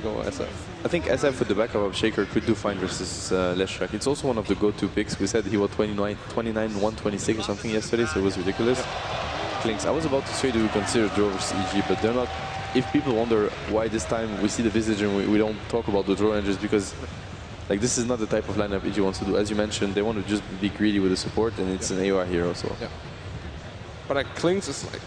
go SF. I think SF with the backup of Shaker could do fine versus Leshrak. It's also one of the go-to picks. We said he was 29, 126 or something yesterday, so it was ridiculous. Clinks, I was about to say, do we consider draw versus EG, but they're not. If people wonder why this time we see the Visage and we don't talk about the draw ranges, because like this is not the type of lineup EG wants to do. As you mentioned, they want to just be greedy with the support, and it's an AOR hero, so. Yeah. But like Clinks is like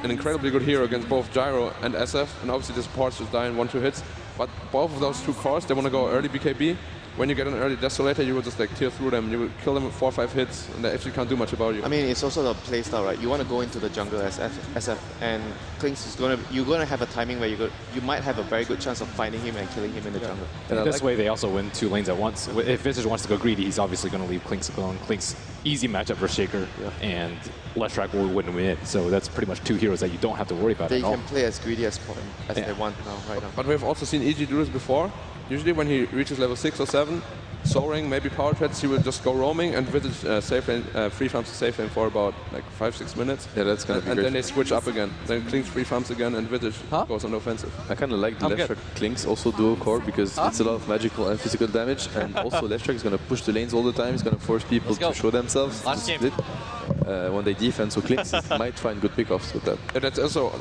an incredibly good hero against both Gyro and SF, and obviously the supports just die in 1-2 hits. But both of those two cores, they want to go early BKB. When you get an early Desolator, you will just like tear through them. You will kill them with 4 or 5 hits, and they actually can't do much about you. I mean, it's also the playstyle, right? You want to go into the jungle as SF, and Clinks is you're gonna have a timing where you might have a very good chance of finding him and killing him in the jungle. And this way, they also win 2 lanes at once. If Visage wants to go greedy, he's obviously going to leave Clinks alone. Clinks, easy matchup for Shaker, and Leshrak will win it. So that's pretty much 2 heroes that you don't have to worry about They at all. can play as greedy as they want right now. But we've also seen EG do this before. Usually when he reaches level 6 or 7, Soaring, maybe power threats, he will just go roaming and Visage safe lane, free farms to safe lane for about like 5-6 minutes. Yeah, that's gonna be and great. then they switch up again. Then Clinks free farms again and Visage goes on the offensive. I kind of like the Leshrak Clinks also dual core because it's a lot of magical and physical damage, and also Leshrak is going to push the lanes all the time. He's going to force people to show themselves to split when they defend. So Clinks might find good pickoffs with that. And that's also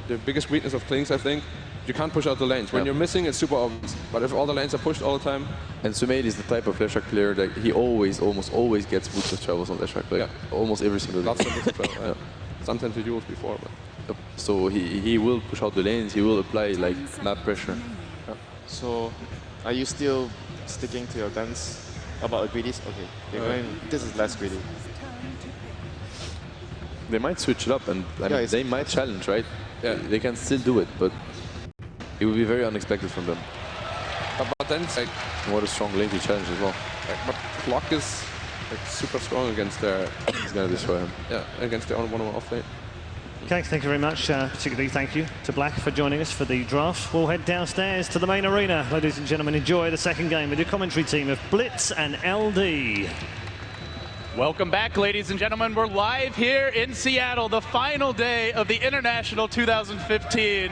the biggest weakness of Clinks, I think. You can't push out the lanes. When you're missing, it's super obvious. But if all the lanes are pushed all the time... And Sumail is the type of Leshrak player that he almost always gets boots of travels on Leshrak. Like almost every single day. Lots of boots of travel, Sometimes he duels before, but... So he will push out the lanes, he will apply like map pressure. So, are you still sticking to your guns about a greedy? Okay, you're going, this is less greedy. They might switch it up, and I mean, they might challenge, right? Yeah, they can still do it, but it would be very unexpected from them. But then it's like... What a strong lane to challenge as well. But Clock is like super strong against their... He's going to destroy him. Yeah, against their own 1-on-1 off lane. Okay, thank you very much. Particularly thank you to Black for joining us for the draft. We'll head downstairs to the main arena. Ladies and gentlemen, enjoy the second game with your commentary team of Blitz and LD. Welcome back, ladies and gentlemen. We're live here in Seattle, the final day of the International 2015.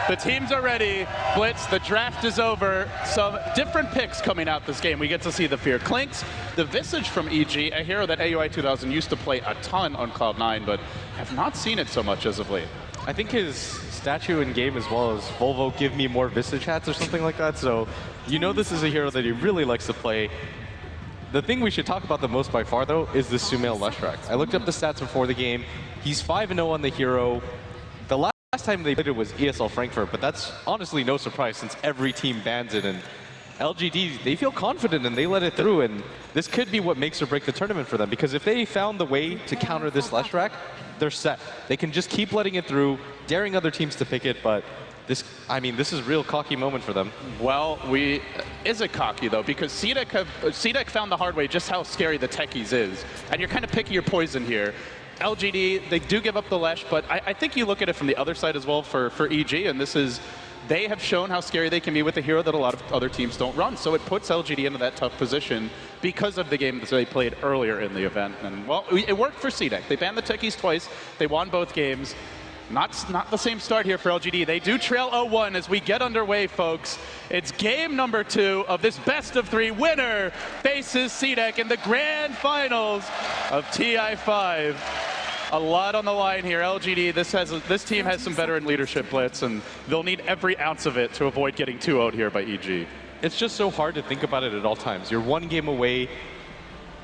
The teams are ready. Blitz, the draft is over. Some different picks coming out this game. We get to see the Fear Clinks, the Visage from EG, a hero that AUI 2000 used to play a ton on Cloud9, but have not seen it so much as of late. I think his statue in game as well as Volvo give me more Visage hats or something like that. So you know this is a hero that he really likes to play. The thing we should talk about the most by far, though, is the Sumail Leshrak. I looked up the stats before the game. He's 5-0 on the hero. The last time they played it was ESL Frankfurt, but that's honestly no surprise since every team bans it. And LGD, they feel confident and they let it through. And this could be what makes or break the tournament for them, because if they found the way to counter this Leshrak, they're set. They can just keep letting it through, daring other teams to pick it, but this is a real cocky moment for them. Well, is it cocky though? Because CDEC found the hard way just how scary the techies is. And you're kind of picking your poison here. LGD, they do give up the Lesh, but I think you look at it from the other side as well for EG, and they have shown how scary they can be with a hero that a lot of other teams don't run. So it puts LGD into that tough position because of the game that they played earlier in the event. And well, it worked for CDEC. They banned the techies twice. They won both games. Not the same start here for LGD. They do trail 0-1 as we get underway, folks. It's game number 2 of this best of 3. Winner faces CDEC in the grand finals of TI5. A lot on the line here. LGD, this team has some veteran leadership, Blitz, and they'll need every ounce of it to avoid getting 2-0'd here by EG. It's just so hard to think about it at all times. You're one game away.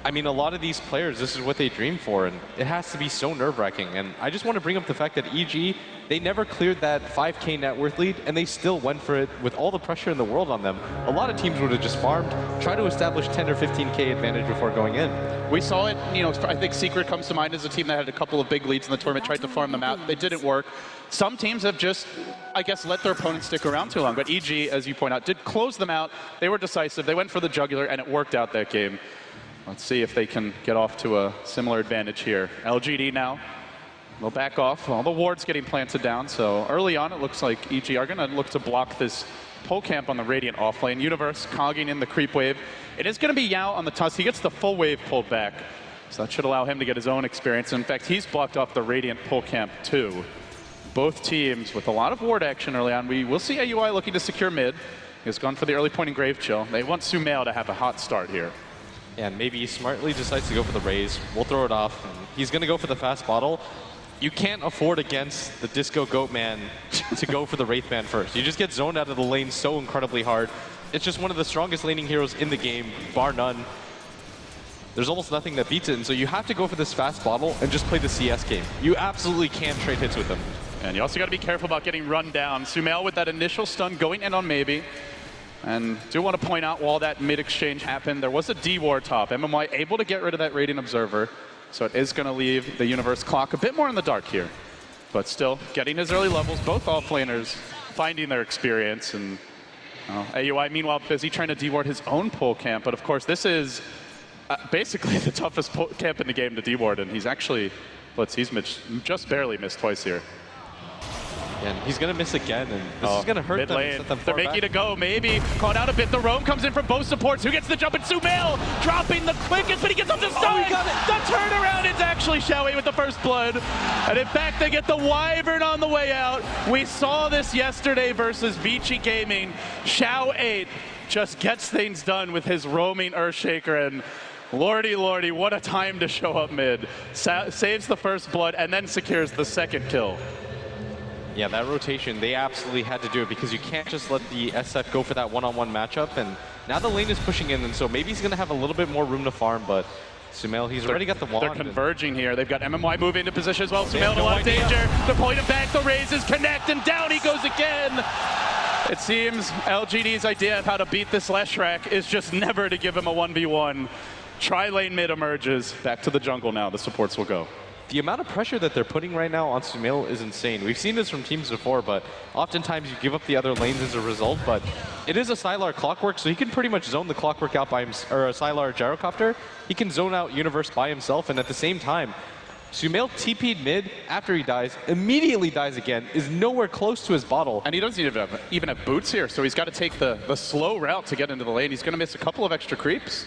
I mean, a lot of these players, this is what they dream for, and it has to be so nerve-wracking. And I just want to bring up the fact that EG, they never cleared that 5K net worth lead, and they still went for it with all the pressure in the world on them. A lot of teams would have just farmed, try to establish 10 or 15K advantage before going in. We saw it, I think Secret comes to mind as a team that had a couple of big leads in the tournament, tried to farm them out. They didn't work. Some teams have just, I guess, let their opponents stick around too long. But EG, as you point out, did close them out. They were decisive. They went for the jugular, and it worked out that game. Let's see if they can get off to a similar advantage here. LGD now, they'll back off. All the wards getting planted down, so early on it looks like EG are gonna look to block this pole camp on the Radiant offlane. Universe cogging in the creep wave. It is gonna be Yao on the Tusk. He gets the full wave pulled back, so that should allow him to get his own experience. In fact, he's blocked off the Radiant pole camp too. both teams with a lot of ward action early on. We will see AUI looking to secure mid. He's gone for the early point in Grave Chill. They want Sumail to have a hot start here. And maybe he smartly decides to go for the raise. We'll throw it off. And he's going to go for the fast bottle. You can't afford against the Disco Goat Man to go for the Wraith Man first. You just get zoned out of the lane so incredibly hard. It's just one of the strongest laning heroes in the game, bar none. There's almost nothing that beats it, and so you have to go for this fast bottle and just play the CS game. You absolutely can't trade hits with him. And you also got to be careful about getting run down. Sumail with that initial stun going in on maybe. And do want to point out while that mid-exchange happened, there was a D-Ward top. MMY able to get rid of that Radiant Observer, so it is going to leave the Universe clock a bit more in the dark here. But still, getting his early levels, both offlaners finding their experience. And AUI, meanwhile, busy trying to D-Ward his own pull camp. But of course, this is basically the toughest camp in the game to D-Ward, and he's actually, he's just barely missed twice here. And he's going to miss again, and this is going to hurt mid them. Lane. They're making it go, maybe. Caught out a bit. The roam comes in from both supports. Who gets the jump? It's Sumail dropping the quickest, but he gets up the stun. He got it. The turnaround is actually Xiaowei with the first blood. And in fact, they get the Wyvern on the way out. We saw this yesterday versus Vici Gaming. Xiaowei just gets things done with his roaming Earthshaker, and lordy, lordy, what a time to show up mid. Saves the first blood and then secures the second kill. Yeah, that rotation, they absolutely had to do it because you can't just let the SF go for that one-on-one matchup. And now the lane is pushing in, and so maybe he's going to have a little bit more room to farm, but Sumail, he's already got the wand. They're converging here. They've got MMY moving into position as well. Sumail in a lot of danger. They're pulling him back. The raises connect, and down he goes again. It seems LGD's idea of how to beat this Leshrac is just never to give him a 1v1. Tri-lane mid emerges. Back to the jungle now. The supports will go. The amount of pressure that they're putting right now on Sumail is insane. We've seen this from teams before, but oftentimes you give up the other lanes as a result. But it is a Sylar Clockwork, so he can pretty much zone the Clockwork out by himself, or a Sylar Gyrocopter. He can zone out Universe by himself, and at the same time, Sumail TP'd mid after he dies, immediately dies again, is nowhere close to his bottle. And he doesn't even have boots here, so he's got to take the slow route to get into the lane. He's going to miss a couple of extra creeps.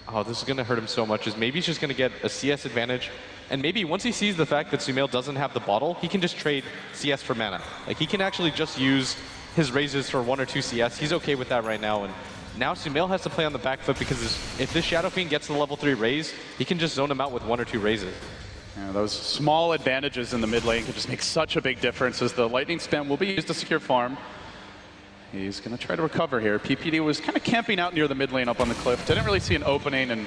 Oh, this is going to hurt him so much, is maybe he's just going to get a CS advantage. And maybe once he sees the fact that Sumail doesn't have the bottle, he can just trade CS for mana. Like, he can actually just use his raises for 1 or 2 CS. He's okay with that right now. And now Sumail has to play on the back foot because if this Shadow Fiend gets the level 3 raise, he can just zone him out with 1 or 2 raises. Yeah, those small advantages in the mid lane can just make such a big difference as the lightning spam will be used to secure farm. He's going to try to recover here. PPD was kind of camping out near the mid lane up on the cliff. Didn't really see an opening, and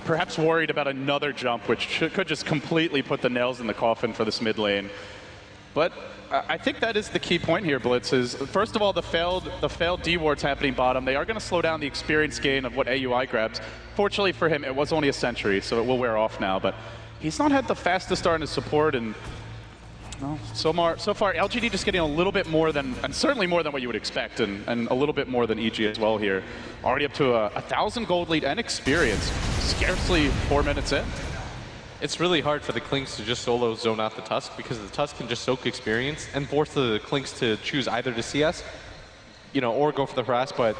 perhaps worried about another jump, which could just completely put the nails in the coffin for this mid lane. But I think that is the key point here, Blitz, is first of all, the failed D-wards happening bottom. They are going to slow down the experience gain of what AUI grabs. Fortunately for him, it was only a century, so it will wear off now. But he's not had the fastest start in his support, and so far, LGD just getting a little bit more than, and certainly more than what you would expect, and a little bit more than EG as well here. Already up to a 1,000 gold lead and experience, scarcely 4 minutes in. It's really hard for the Clinks to just solo zone out the Tusk because the Tusk can just soak experience and force the Clinks to choose either to CS, or go for the harass, but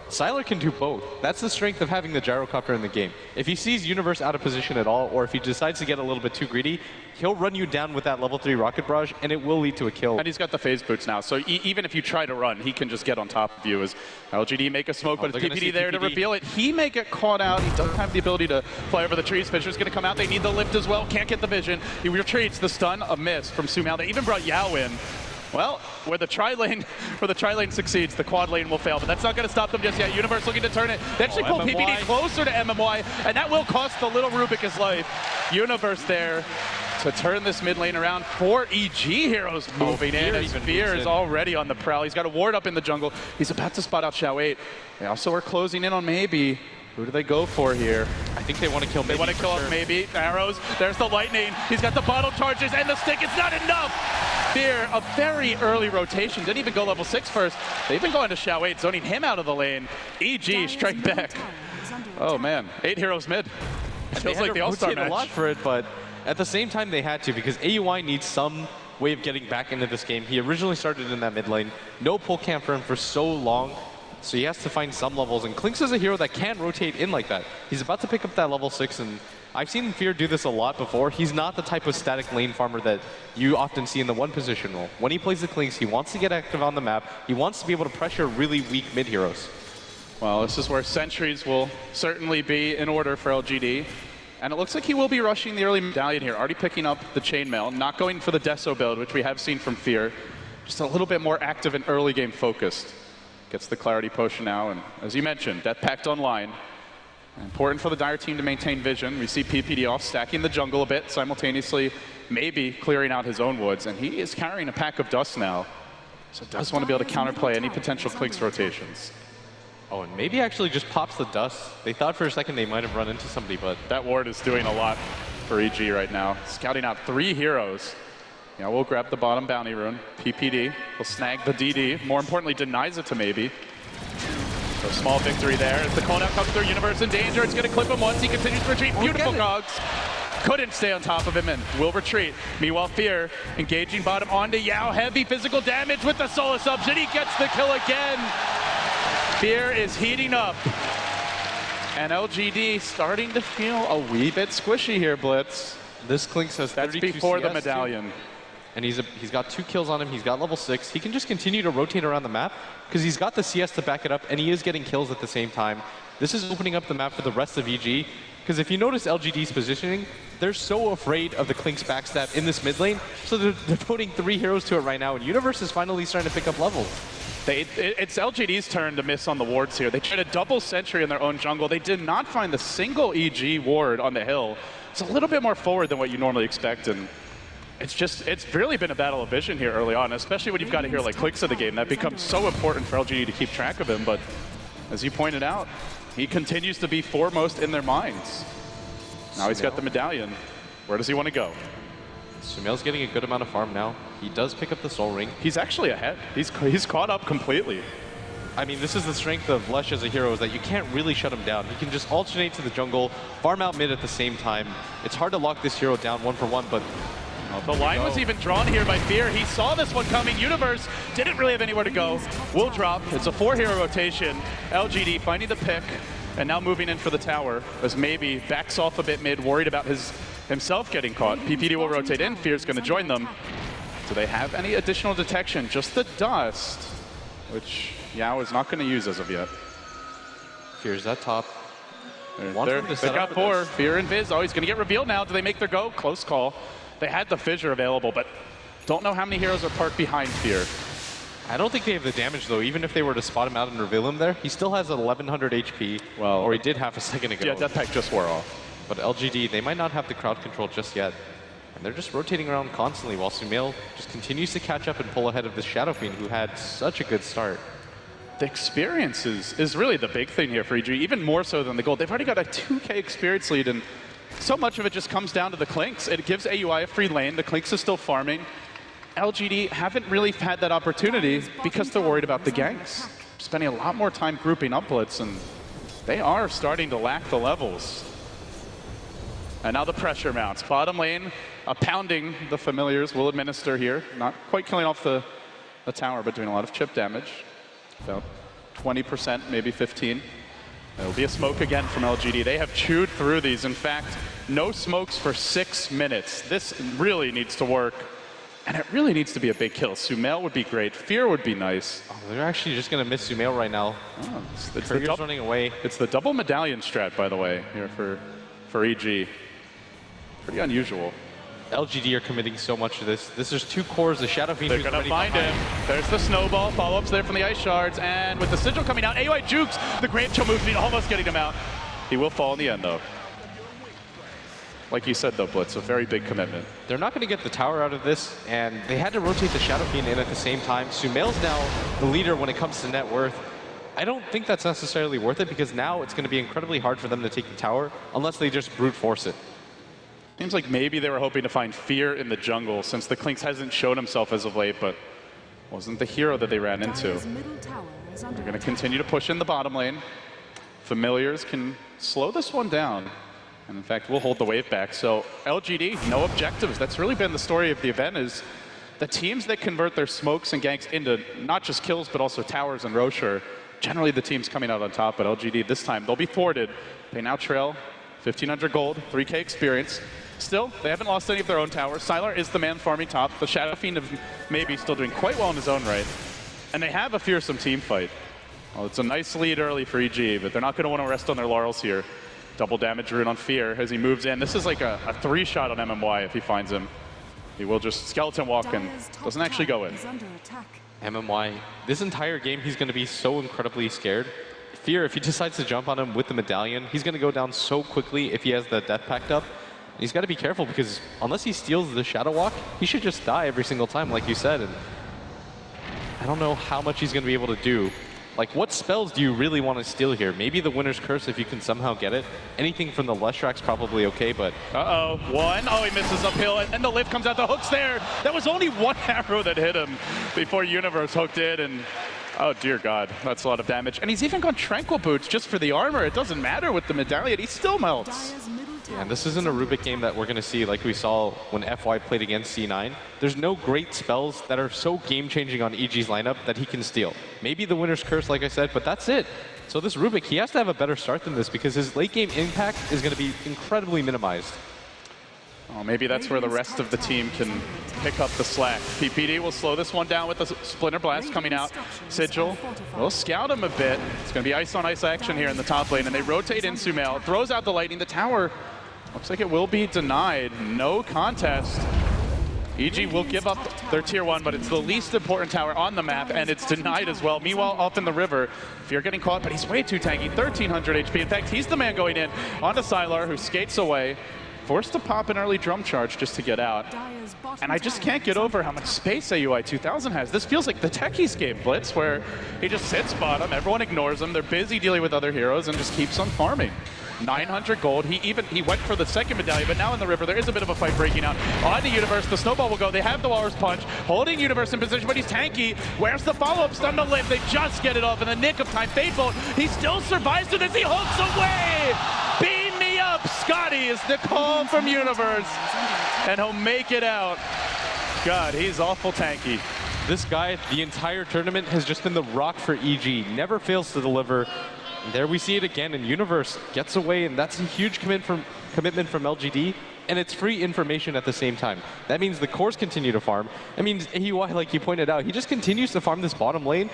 Sylar can do both. That's the strength of having the Gyrocopter in the game. If he sees Universe out of position at all, or if he decides to get a little bit too greedy, he'll run you down with that level 3 Rocket Barrage, and it will lead to a kill. And he's got the phase boots now, so even if you try to run, he can just get on top of you as LGD make a smoke, but it's PPD there to reveal it. He may get caught out. He doesn't have the ability to fly over the trees. Fisher's going to come out. They need the lift as well. Can't get the vision. He retreats. The stun, a miss from Sumail. They even brought Yao in. Well, where the tri-lane succeeds, the quad lane will fail, but that's not going to stop them just yet. Universe looking to turn it. They actually pull PPD closer to MMY, and that will cost the little Rubik his life. Universe there to turn this mid lane around. 4 EG heroes moving in as Fear is already on the prowl. He's got a ward up in the jungle. He's about to spot out Xiaowei. They also are closing in on Maybe. Who do they go for here? I think they want to kill Maybe. They want to kill off Maybe. Arrows. There's the lightning. He's got the bottle charges and the stick. It's not enough. Fear, a very early rotation. Didn't even go level 6 first. They've been going to Xiaowei, zoning him out of the lane. EG strike back. Oh man, 8 heroes mid. Feels like the All-Star match. A lot for it, but at the same time they had to because AUI needs some way of getting back into this game. He originally started in that mid lane. No pull camp for him for so long. So he has to find some levels, and Clinks is a hero that can rotate in like that. He's about to pick up that level 6, and I've seen Fear do this a lot before. He's not the type of static lane farmer that you often see in the one position role. When he plays the Clinks, he wants to get active on the map. He wants to be able to pressure really weak mid heroes. Well, this is where sentries will certainly be in order for LGD. And it looks like he will be rushing the early medallion here, already picking up the chainmail, not going for the Deso build, which we have seen from Fear. Just a little bit more active and early game focused. Gets the Clarity Potion now, and as you mentioned, Death Pact online. Important for the Dire team to maintain vision. We see PPD off, stacking the jungle a bit, simultaneously maybe clearing out his own woods, and he is carrying a pack of dust now. So does want to be able to counterplay any potential Clinks rotations. Oh, and maybe actually just pops the dust. They thought for a second they might have run into somebody, but that ward is doing a lot for EG right now. Scouting out 3 heroes. Yeah, we'll grab the bottom bounty rune. PPD will snag the DD. More importantly, denies it to maybe. So small victory there. As the cooldown comes through, Universe in danger. It's going to clip him once. He continues to retreat. Beautiful Gogs. Couldn't stay on top of him and will retreat. Meanwhile, Fear engaging bottom onto Yao. Heavy physical damage with the Soul Assumption. He gets the kill again. Fear is heating up. And LGD starting to feel a wee bit squishy here, Blitz. This Clinks has 32 That's before CS the medallion. Too. And he's got 2 kills on him. He's got level 6. He can just continue to rotate around the map because he's got the CS to back it up, and he is getting kills at the same time. This is opening up the map for the rest of EG. Because if you notice LGD's positioning, they're so afraid of the Clinks backstab in this mid lane, so they're putting 3 heroes to it right now, and Universe is finally starting to pick up levels. It's LGD's turn to miss on the wards here. They tried a double sentry in their own jungle. They did not find the single EG ward on the hill. It's a little bit more forward than what you normally expect, and it's really been a battle of vision here early on, especially when you've got a hero like Clicks of the game. That becomes so important for LGD to keep track of him, but as you pointed out, he continues to be foremost in their minds. Now he's got the medallion. Where does he want to go? Sumail's getting a good amount of farm now. He does pick up the Soul Ring. He's actually ahead. He's caught up completely. I mean, this is the strength of Lesh as a hero, is that you can't really shut him down. He can just alternate to the jungle, farm out mid at the same time. It's hard to lock this hero down 1-for-1, but the line was even drawn here by Fear. He saw this one coming. Universe didn't really have anywhere to go. Will drop. It's a 4-hero rotation. LGD finding the pick, and now moving in for the tower as maybe backs off a bit mid, worried about himself getting caught. PPD will rotate in. Fear's going to join them. Do they have any additional detection? Just the dust, which Yao is not going to use as of yet. Fear's at top. They've got 4. Fear and Viz. Oh, he's going to get revealed now. Do they make their go? Close call. They had the fissure available, but don't know how many heroes are parked behind Fear. I don't think they have the damage, though. Even if they were to spot him out and reveal him there, he still has 1100 HP. Well, or he did half a second ago. Yeah, Death Pact just wore off. But LGD, they might not have the crowd control just yet. And they're just rotating around constantly while Sumail just continues to catch up and pull ahead of this Shadow Fiend, who had such a good start. The experience is really the big thing here for EG, even more so than the gold. They've already got a 2K experience lead, and so much of it just comes down to the Clinks. It gives AUI a free lane. The Clinks is still farming. LGD haven't really had that opportunity because they're worried about the ganks. Spending a lot more time grouping up Blitz, and they are starting to lack the levels. And now the pressure mounts. Bottom lane, pounding the familiars will administer here. Not quite killing off the tower, but doing a lot of chip damage. About 20%, maybe 15. There'll be a smoke again from LGD. They have chewed through these. In fact, no smokes for 6 minutes. This really needs to work. And it really needs to be a big kill. Sumail would be great. Fear would be nice. Oh, they're actually just going to miss Sumail right now. Oh, it's running away. It's the double medallion strat, by the way, here for EG. Pretty unusual. LGD are committing so much to this. This is 2 cores. The Shadow Fiend is going to find him. There's the snowball. Follow-ups there from the Ice Shards. And with the Sigil coming out, AUI jukes the Grave Chill movement, almost getting him out. He will fall in the end, though. Like you said, though, Blitz, a very big commitment. They're not going to get the tower out of this, and they had to rotate the Shadow Fiend in at the same time. Sumail's now the leader when it comes to net worth. I don't think that's necessarily worth it, because now it's going to be incredibly hard for them to take the tower unless they just brute force it. Seems like maybe they were hoping to find Fear in the jungle, since the Clinks hasn't shown himself as of late, but wasn't the hero that they ran into. They're going to continue to push in the bottom lane. Familiars can slow this one down. And in fact, we'll hold the wave back. So LGD, no objectives. That's really been the story of the event, is the teams that convert their smokes and ganks into not just kills, but also towers and Rocher, generally the teams coming out on top. But LGD this time, they'll be thwarted. They now trail 1,500 gold, 3K experience. Still, they haven't lost any of their own towers. Sylar is the man farming top. The Shadow Fiend of maybe still doing quite well in his own right. And they have a fearsome team fight. Well, it's a nice lead early for EG, but they're not going to want to rest on their laurels here. Double damage rune on Fear as he moves in. This is like a 3-shot on MMY if he finds him. He will just skeleton walk and doesn't actually go in. MMY, this entire game, he's going to be so incredibly scared. Fear, if he decides to jump on him with the medallion, he's going to go down so quickly if he has the death pact up. He's got to be careful because unless he steals the Shadow Walk, he should just die every single time, like you said. And I don't know how much he's going to be able to do. Like, what spells do you really want to steal here? Maybe the Winner's Curse if you can somehow get it. Anything from the Leshrack's probably okay, but... Uh-oh, one. Oh, he misses uphill, and the lift comes out. The hook's there. That was only one arrow that hit him before Universe hooked in, and... Oh, dear God, that's a lot of damage. And he's even gone Tranquil Boots just for the armor. It doesn't matter with the medallion. He still melts. Yeah, and this isn't a Rubik game that we're going to see like we saw when FY played against C9. There's no great spells that are so game-changing on EG's lineup that he can steal. Maybe the Winner's Curse, like I said, but that's it. So this Rubik, he has to have a better start than this because his late-game impact is going to be incredibly minimized. Oh, maybe that's where the rest of the team can pick up the slack. PPD will slow this one down with the Splinter Blast coming out. Sigil will scout him a bit. It's going to be ice-on-ice action here in the top lane, and they rotate in Sumail. Throws out the lightning. The tower looks like it will be denied. No contest. EG will give up their tier 1, but it's the least important tower on the map, and it's denied as well. Meanwhile, up in the river, Fear getting caught, but he's way too tanky. 1,300 HP. In fact, he's the man going in onto Sylar, who skates away. Forced to pop an early drum charge just to get out. And I just can't get over how much space AUI 2000 has. This feels like the Techies game, Blitz, where he just sits bottom, everyone ignores him, they're busy dealing with other heroes, and just keeps on farming. 900 gold. He went for the second medallion, but now in the river, there is a bit of a fight breaking out. On the Universe, the snowball will go. They have the Walrus Punch, holding Universe in position, but he's tanky. Where's the follow-up stun to live? They just get it off in the nick of time. Fateful, he still survives to this. He hooks away! Beam me up! Scotty is the call from Universe, and he'll make it out. God, he's awful tanky. This guy, the entire tournament, has just been the rock for EG. Never fails to deliver. And there we see it again, and Universe gets away, and that's a huge commitment from LGD, and it's free information at the same time. That means the cores continue to farm. That means AUI, like you pointed out, he just continues to farm this bottom lane,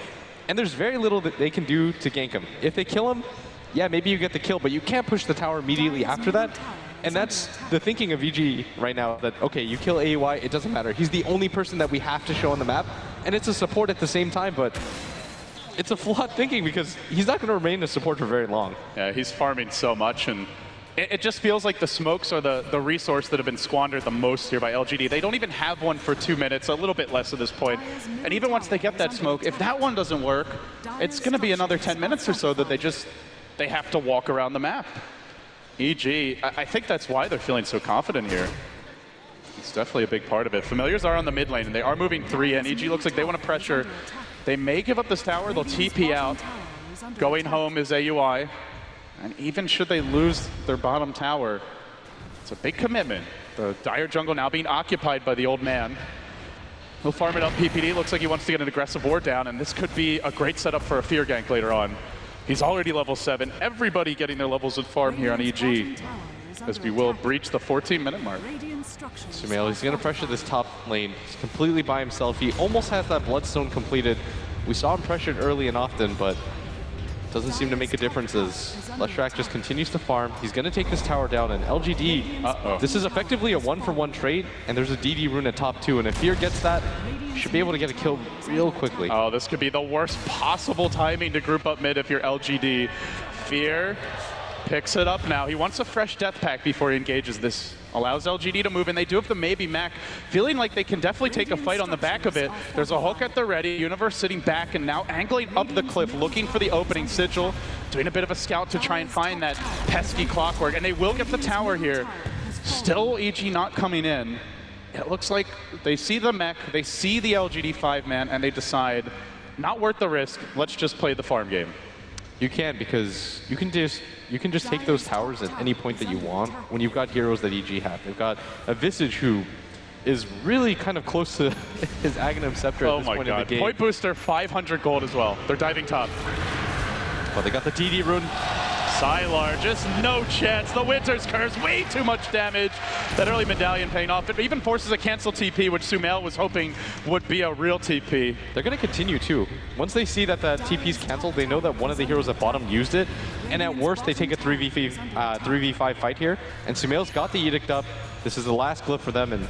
and there's very little that they can do to gank him. If they kill him, yeah, maybe you get the kill, but you can't push the tower immediately after that. And that's the thinking of EG right now, that, okay, you kill AUI, it doesn't matter. He's the only person that we have to show on the map, and it's a support at the same time, but it's a flawed thinking because he's not going to remain a support for very long. Yeah, he's farming so much, and it just feels like the smokes are the resource that have been squandered the most here by LGD. They don't even have one for 2 minutes, a little bit less at this point. And even once they get that smoke, if that one doesn't work, it's going to be another 10 minutes or so that they have to walk around the map. EG, I think that's why they're feeling so confident here. It's definitely a big part of it. Familiars are on the mid lane, and they are moving 3 in. EG looks like they want to pressure. They may give up this tower, they'll TP out. Going home is AUI. And even should they lose their bottom tower, it's a big commitment. The Dire jungle now being occupied by the old man. He'll farm it up. PPD looks like he wants to get an aggressive ward down, and this could be a great setup for a Fear gank later on. He's already level 7. Everybody getting their levels at farm here on EG, as we will breach the 14-minute mark. Sumail, he's going to pressure this top lane. He's completely by himself. He almost has that Bloodstone completed. We saw him pressured early and often, but doesn't seem to make a difference as Leshrack just continues to farm. He's going to take this tower down, and LGD, this is effectively a 1-for-1 trade, and there's a DD rune at top 2, and if Fear gets that, you should be able to get a kill real quickly. Oh, this could be the worst possible timing to group up mid if you're LGD. Fear picks it up now. He wants a fresh death pack before he engages this. Allows LGD to move, and they do have the maybe Mac, feeling like they can definitely take a fight on the back of it. There's a hook at the ready. Universe sitting back and now angling up the cliff, looking for the opening. Sigil doing a bit of a scout to try and find that pesky clockwork, and they will get the tower here. Still EG not coming in. It looks like they see the mech, they see the LGD 5-man, and they decide, not worth the risk, let's just play the farm game. You can, because you can just take those towers at any point that you want when you've got heroes that EG have. They've got a Visage who is really kind of close to his Aghanim Scepter at this point in the game. Point booster, 500 gold as well. They're diving top. But they got the DD rune. Sylar, just no chance. The Winter's Curse, way too much damage. That early medallion paying off. It even forces a cancel TP, which Sumail was hoping would be a real TP. They're going to continue too. Once they see that that TP's canceled, they know that one of the heroes at bottom used it, and at worst they take a 3v5 fight here, and Sumail's got the Edict up. This is the last glyph for them, and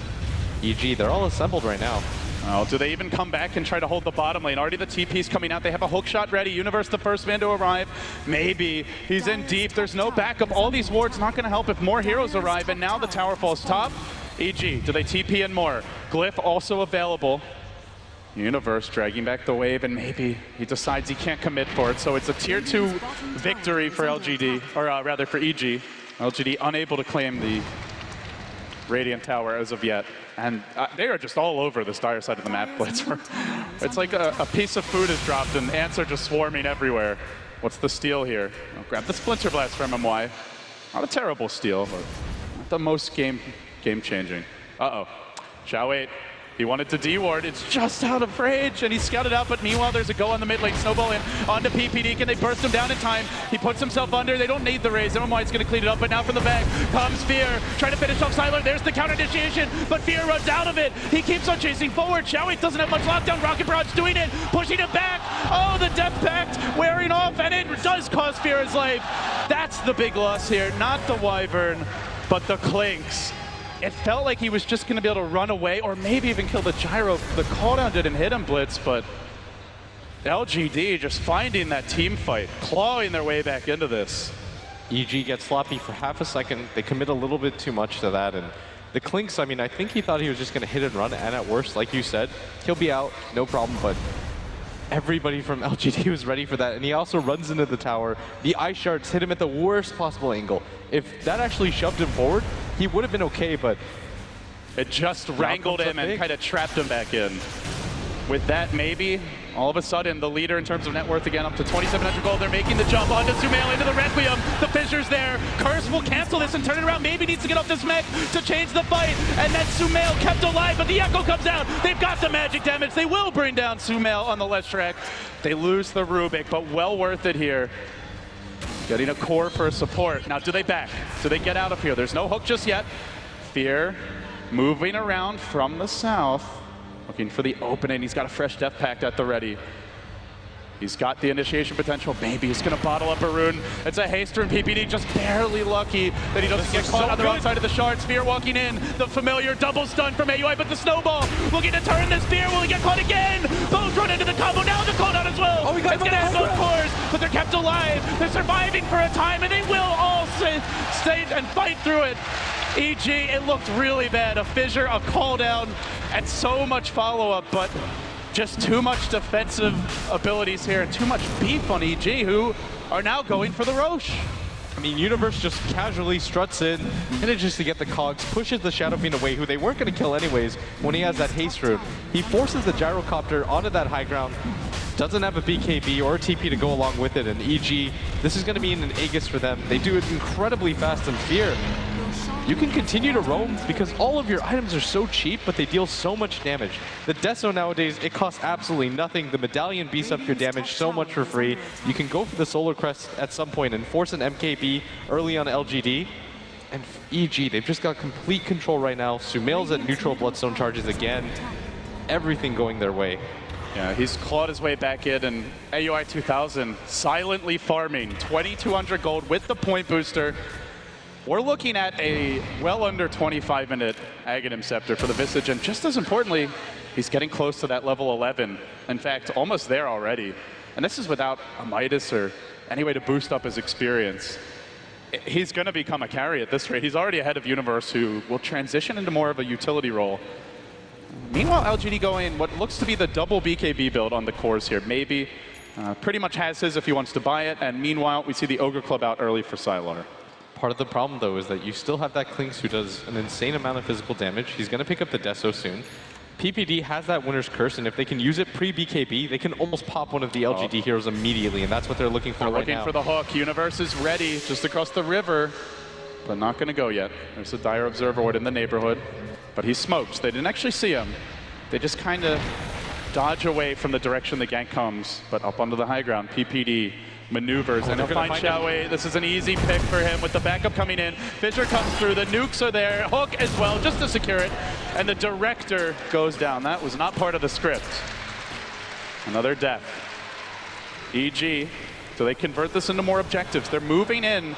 EG, they're all assembled right now. Oh, do they even come back and try to hold the bottom lane? Already the TP's coming out. They have a hook shot ready. Universe the first man to arrive. Maybe. He's in deep. There's no backup. All these wards not going to help if more heroes arrive, and now the tower falls top. EG, do they TP in more? Glyph also available. Universe dragging back the wave, and maybe he decides he can't commit for it. So it's a tier 2 victory for LGD, or rather for EG. LGD unable to claim the Radiant Tower as of yet. And they are just all over this dire side of the map, Blitz. It's like a piece of food is dropped and ants are just swarming everywhere. What's the steal here? Oh, grab the Splinter Blast from MY. Not a terrible steal, but not the most game-changing. Uh-oh. Shao 8. He wanted to D-ward. It's just out of range, and he scouted out, but meanwhile, there's a go on the mid lane. Snowball in onto PPD. Can they burst him down in time? He puts himself under. They don't need the raise. MMY's going to clean it up, but now from the back comes Fear. Trying to finish off Sylar. There's the counter initiation, but Fear runs out of it. He keeps on chasing forward. Xiaowei doesn't have much lockdown. Rocket Barrage doing it, pushing it back. Oh, the Death Pact wearing off, and it does cost Fear his life. That's the big loss here. Not the Wyvern, but the Clinks. It felt like he was just going to be able to run away or maybe even kill the gyro. The cooldown didn't hit him, Blitz, but LGD just finding that team fight, clawing their way back into this. EG gets sloppy for half a second. They commit a little bit too much to that, and the Clinks, I mean, I think he thought he was just going to hit and run, and at worst, like you said, he'll be out, no problem, but everybody from LGD was ready for that, and he also runs into the tower. The Ice Shards hit him at the worst possible angle. If that actually shoved him forward, he would have been okay, but it just wrangled him and kind of trapped him back in. With that, maybe, all of a sudden, the leader in terms of net worth again, up to 2,700 gold. They're making the jump onto Sumail into the Requiem. The Fissure's there. Curse will cancel this and turn it around. Maybe needs to get off this mech to change the fight. And then Sumail kept alive, but the Echo comes out. They've got the magic damage. They will bring down Sumail on the left track. They lose the Rubik, but well worth it here. Getting a core for support. Now, do they back? Do they get out of here? There's no hook just yet. Fear moving around from the south. Looking for the opening. He's got a fresh Death Pact at the ready. He's got the initiation potential. Maybe he's going to bottle up a rune. It's a haste rune. PPD just barely lucky that he doesn't get caught on the wrong side of the shard. Spear walking in. The familiar double stun from AUI, but the snowball looking to turn the spear. Will he get caught again? Both run into the combo. Now the cooldown as well. Oh, it's going to have both cores, but they're kept alive. They're surviving for a time, and they will all stay and fight through it. EG, it looked really bad. A fissure, a call down, and so much follow-up, but just too much defensive abilities here and too much beef on EG, who are now going for the Roche. I mean, Universe just casually struts in, manages to get the cogs, pushes the Shadow Fiend away, who they weren't going to kill anyways when he has that haste rune. He forces the Gyrocopter onto that high ground, doesn't have a BKB or a TP to go along with it, and EG, this is going to be an Aegis for them. They do it incredibly fast, and Fear, you can continue to roam because all of your items are so cheap, but they deal so much damage. The Deso nowadays, it costs absolutely nothing. The Medallion beats up your damage so much for free. You can go for the Solar Crest at some point and force an MKB early on LGD. And EG, they've just got complete control right now. Sumail's at neutral Bloodstone charges again. Everything going their way. Yeah, he's clawed his way back in, and AUI 2000 silently farming 2,200 gold with the point booster. We're looking at a well under 25-minute Aghanim Scepter for the Visage, and just as importantly, he's getting close to that level 11. In fact, almost there already. And this is without a Midas or any way to boost up his experience. He's going to become a carry at this rate. He's already ahead of Universe, who will transition into more of a utility role. Meanwhile, LGD going what looks to be the double BKB build on the cores here. Maybe pretty much has his if he wants to buy it, and meanwhile, we see the Ogre Club out early for Sylar. Part of the problem, though, is that you still have that Clinks who does an insane amount of physical damage. He's going to pick up the Deso soon. PPD has that Winner's Curse, and if they can use it pre-BKB, they can almost pop one of the LGD heroes immediately, and that's what they're looking for right now. Looking for the hook. Universe is ready just across the river, but not going to go yet. There's a Dire Observer Ward in the neighborhood, but he's smoked. They didn't actually see him. They just kind of dodge away from the direction the gank comes, but up onto the high ground, PPD maneuvers, and he'll find Xiaowei. This is an easy pick for him with the backup coming in. Fissure comes through, the nukes are there, Hook as well, just to secure it, and the director goes down. That was not part of the script. Another death. EG, so they convert this into more objectives. They're moving in.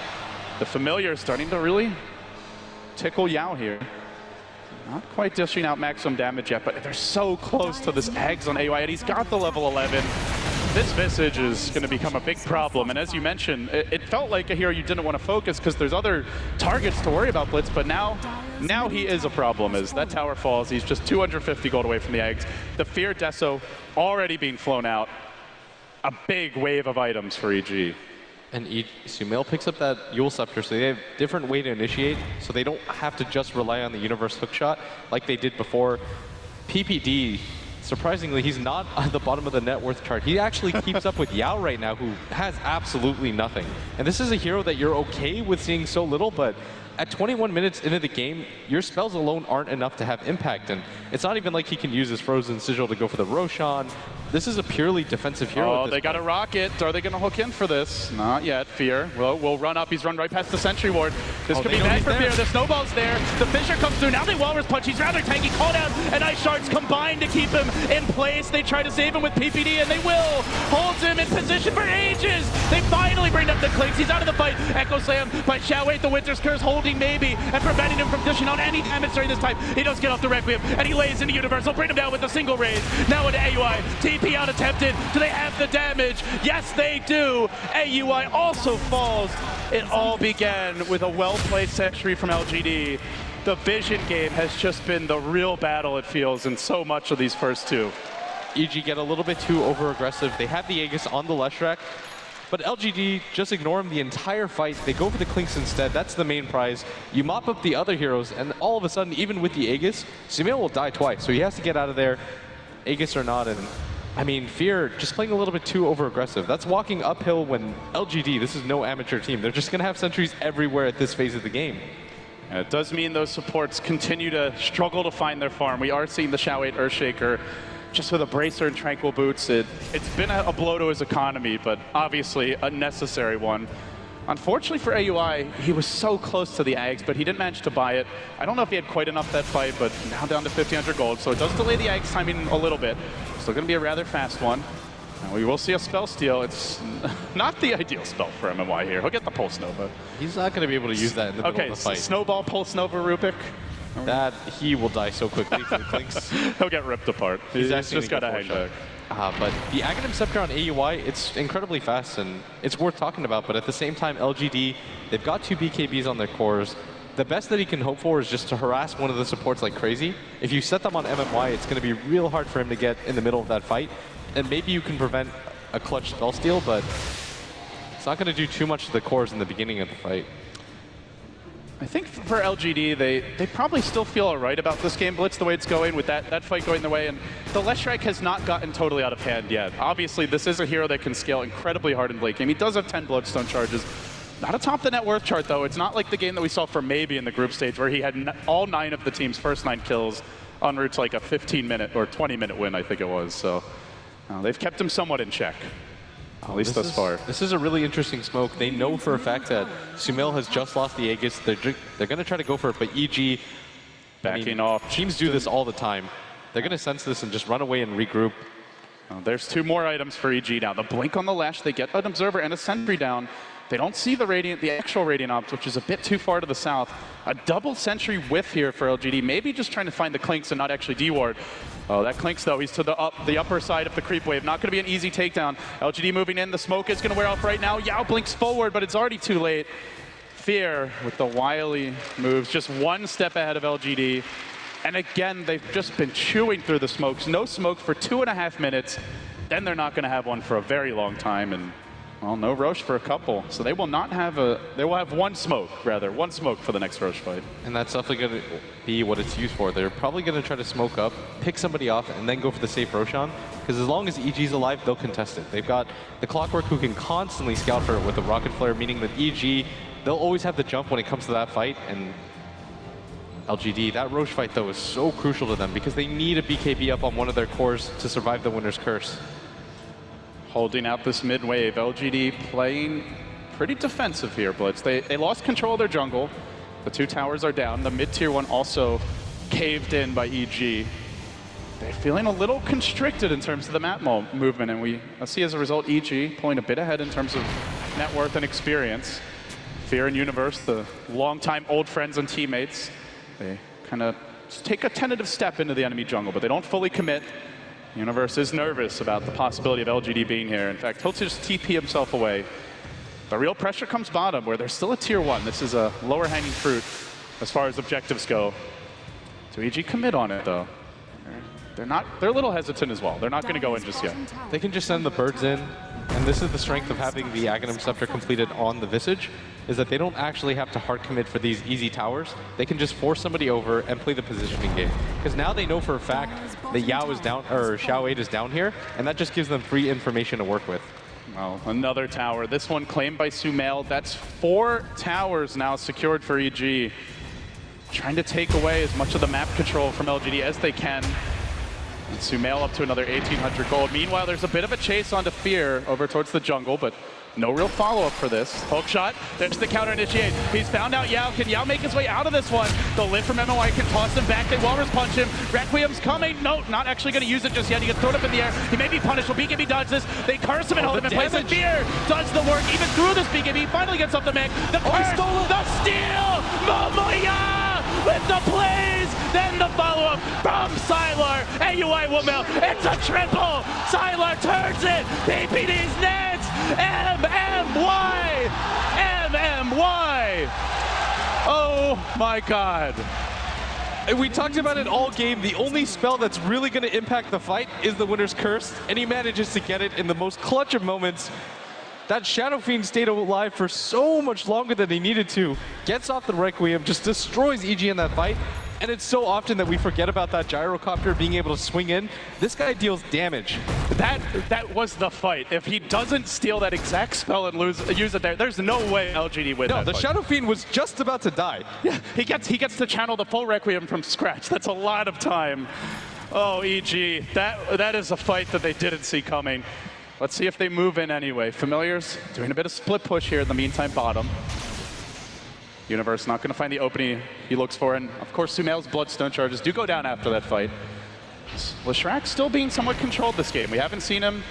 The familiar is starting to really tickle Yao here. Not quite dishing out maximum damage yet, but they're so close to this Eggs on AY, and he's got the level 11. This Visage is going to become a big problem, and as you mentioned, it felt like a hero you didn't want to focus because there's other targets to worry about, Blitz, but now he is a problem as that tower falls. He's just 250 gold away from the Eggs. The Fear Deso already being flown out. A big wave of items for EG. And Sumail picks up that Yule Scepter, so they have a different way to initiate, so they don't have to just rely on the Universe hookshot like they did before. PPD, surprisingly, he's not on the bottom of the net worth chart. He actually keeps up with Yao right now, who has absolutely nothing. And this is a hero that you're okay with seeing so little, but at 21 minutes into the game, your spells alone aren't enough to have impact. And it's not even like he can use his Frozen Sigil to go for the Roshan. This is a purely defensive hero. Oh, they got a rocket. Are they going to hook in for this? Not yet. Fear will run up. He's run right past the Sentry Ward. This could be bad for Fear. The snowball's there. The Fissure comes through. Now they Walrus Punch. He's rather tanky. Call down and Ice Shards combine to keep him in place. They try to save him with PPD, and they will. Holds him in position for ages. They finally bring up the Clinks. He's out of the fight. Echo Slam by Xiaowei. The Winter's Curse holding maybe and preventing him from dishing out any damage during this time. He does get off the Requiem, and he lays into Universal. Bring him down with a single raise. Now into AUI. TP out attempted. Do they have the damage? Yes, they do. AUI also falls. It all began with a well-played Sentry from LGD. The Vision game has just been the real battle, it feels, in so much of these first two. EG get a little bit too over-aggressive. They have the Aegis on the Leshrac, but LGD just ignore him the entire fight. They go for the Clinks instead. That's the main prize. You mop up the other heroes, and all of a sudden, even with the Aegis, Sumail will die twice, so he has to get out of there, Aegis or not. And I mean, Fear just playing a little bit too over-aggressive. That's walking uphill when LGD, this is no amateur team. They're just going to have sentries everywhere at this phase of the game. It does mean those supports continue to struggle to find their farm. We are seeing the Xiaowei Earthshaker just with a Bracer and Tranquil Boots. It's been a blow to his economy, but obviously a necessary one. Unfortunately for AUI, he was so close to the Ags, but he didn't manage to buy it. I don't know if he had quite enough that fight, but now down to 1,500 gold, so it does delay the Ags timing a little bit. Still going to be a rather fast one. And we will see a spell steal. It's not the ideal spell for MMY here. He'll get the Pulse Nova. He's not going to be able to use that in the middle of the fight. Snowball, Pulse Nova, Rupik. That, he will die so quickly for the Clinks. He'll get ripped apart. He's just got to hang back. But the Aghanim Scepter on AUI, it's incredibly fast and it's worth talking about, but at the same time, LGD, they've got 2 BKBs on their cores. The best that he can hope for is just to harass one of the supports like crazy. If you set them on MMY, it's going to be real hard for him to get in the middle of that fight. And maybe you can prevent a clutch spell steal, but it's not going to do too much to the cores in the beginning of the fight. I think for LGD, they probably still feel all right about this game, Blitz, the way it's going, with that fight going their way. And the Leshrac has not gotten totally out of hand yet. Obviously, this is a hero that can scale incredibly hard in late game. He does have 10 Bloodstone charges. Not atop the net worth chart, though. It's not like the game that we saw for Maybe in the group stage, where he had all 9 of the team's first 9 kills en route to like a 15-minute or 20-minute win, I think it was. So they've kept him somewhat in check. At least thus far. This is a really interesting smoke. They know for a fact that Sumail has just lost the Aegis. They're going to try to go for it, but EG backing off. Teams do this all the time. They're going to sense this and just run away and regroup. There's 2 more items for EG now. The Blink on the Lash, they get an Observer and a Sentry down. They don't see the actual Radiant Ops, which is a bit too far to the south. A double Sentry whiff here for LGD, maybe just trying to find the Clinks and not actually D-Ward. Oh, that Clinks, though. He's to the upper side of the creep wave. Not going to be an easy takedown. LGD moving in. The smoke is going to wear off right now. Yao blinks forward, but it's already too late. Fear with the wily moves, just 1 step ahead of LGD. And again, they've just been chewing through the smokes. No smoke for 2.5 minutes. Then they're not going to have one for a very long time. And well, no Roche for a couple. So they will not have they will have 1 smoke, rather. 1 smoke for the next Roche fight. And that's definitely going to be what it's used for. They're probably going to try to smoke up, pick somebody off, and then go for the safe Roshan. Because as long as EG's alive, they'll contest it. They've got the Clockwork who can constantly scout for it with a Rocket Flare, meaning that EG, they'll always have the jump when it comes to that fight. And LGD, that Roche fight, though, is so crucial to them because they need a BKB up on one of their cores to survive the Winter's Curse. holding out this mid wave. LGD playing pretty defensive here, Blitz. They lost control of their jungle. The 2 towers are down. The mid-tier one also caved in by EG. They're feeling a little constricted in terms of the map movement, and we see as a result EG pulling a bit ahead in terms of net worth and experience. Fear and Universe, the longtime old friends and teammates, they kind of take a tentative step into the enemy jungle, but they don't fully commit. Universe is nervous about the possibility of LGD being here. In fact, he'll just TP himself away. The real pressure comes bottom, where there's still a tier 1. This is a lower hanging fruit as far as objectives go. Do EG commit on it, though? They're a little hesitant as well. They're not going to go in just yet. They can just send the birds in, and this is the strength of having the Aghanim Scepter completed on the Visage, is that they don't actually have to hard commit for these easy towers. They can just force somebody over and play the positioning game. Because now they know for a fact that Yao is down, or Xiao 8 is down here, and that just gives them free information to work with. Well, another tower. This one claimed by Sumail. That's 4 towers now secured for EG. Trying to take away as much of the map control from LGD as they can. And Sumail up to another 1,800 gold. Meanwhile, there's a bit of a chase onto Fear over towards the jungle, but no real follow-up for this. Hook shot, there's the counter initiate. He's found out Yao. Can Yao make his way out of this one? The lift from MOI can toss him back. They walrus punch him. Requiem's coming. No, not actually going to use it just yet. He gets thrown up in the air. He may be punished. Will BKB dodge this? They curse him and hold him in place. And Fear does the work even through this BKB. Finally gets up the mech. The curse, the steal! Momoya with the plays! Then the follow-up from Sylar. AUI Woodmill. It's a triple! Sylar turns it! PPD's next! MMY! MMY! Oh my god. And we talked about it all game. The only spell that's really going to impact the fight is the Winner's Curse, and he manages to get it in the most clutch of moments. That Shadow Fiend stayed alive for so much longer than he needed to. Gets off the Requiem, just destroys EG in that fight. And it's so often that we forget about that gyrocopter being able to swing in. This guy deals damage. That was the fight. If he doesn't steal that exact spell and use it there, there's no way LGD wins. No, the Shadow Fiend was just about to die. Yeah, he gets to channel the full Requiem from scratch. That's a lot of time. Oh, EG, that is a fight that they didn't see coming. Let's see if they move in anyway. Familiars doing a bit of split push here in the meantime, bottom. Universe not going to find the opening he looks for, and of course Sumail's Bloodstone charges do go down after that fight. Leshrac still being somewhat controlled this game. We haven't seen him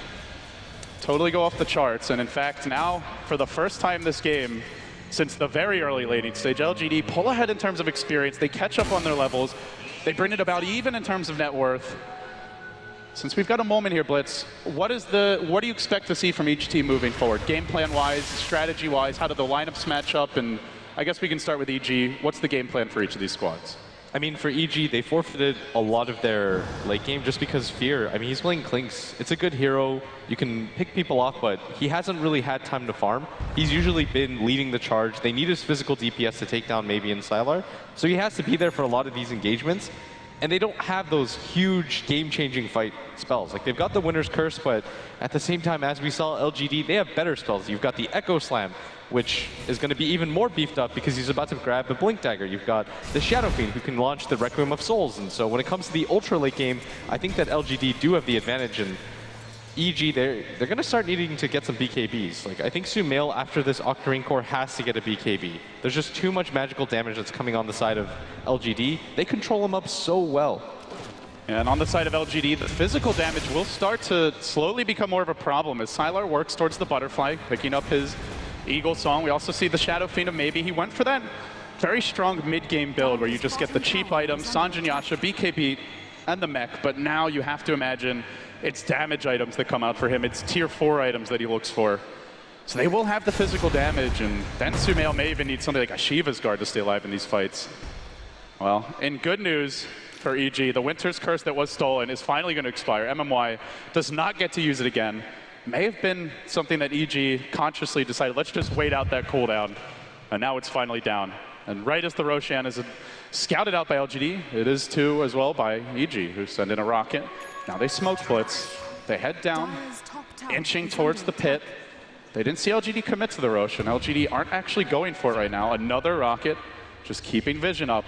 totally go off the charts, and in fact now, for the first time this game, since the very early laning stage, LGD pull ahead in terms of experience, they catch up on their levels, they bring it about even in terms of net worth. Since we've got a moment here, Blitz, what do you expect to see from each team moving forward? Game plan-wise, strategy-wise, how do the lineups match up? And I guess we can start with EG. What's the game plan for each of these squads? I mean, for EG, they forfeited a lot of their late game just because Fear. I mean, he's playing Klinks. It's a good hero. You can pick people off, but he hasn't really had time to farm. He's usually been leading the charge. They need his physical DPS to take down maybe in Sylar. So he has to be there for a lot of these engagements. And they don't have those huge game-changing fight spells. Like, they've got the Winner's Curse, but at the same time, as we saw LGD, they have better spells. You've got the Echo Slam, which is going to be even more beefed up because he's about to grab the Blink Dagger. You've got the Shadow Fiend, who can launch the Requiem of Souls. And so when it comes to the ultra late game, I think that LGD do have the advantage. And EG, they're going to start needing to get some BKBs. Like, I think Sumail, after this Octarine Core, has to get a BKB. There's just too much magical damage that's coming on the side of LGD. They control him up so well. And on the side of LGD, the physical damage will start to slowly become more of a problem as Sylar works towards the Butterfly, picking up his Eagle Song. We also see the Shadow Fiend of maybe. He went for that very strong mid-game build where you just get the cheap items, Sanjin Yasha, BKB, and the mech. But now you have to imagine it's damage items that come out for him. It's tier 4 items that he looks for. So they will have the physical damage, and then Sumail may even need something like a Shiva's Guard to stay alive in these fights. Well, in good news for EG, the Winter's Curse that was stolen is finally going to expire. MMY does not get to use it again. May have been something that EG consciously decided, let's just wait out that cooldown. And now it's finally down. And right as the Roshan is scouted out by LGD, it is too as well by EG, who send in a rocket. Now they smoke Blitz. They head down, inching towards the pit. They didn't see LGD commit to the Roshan. LGD aren't actually going for it right now. Another rocket, just keeping vision up.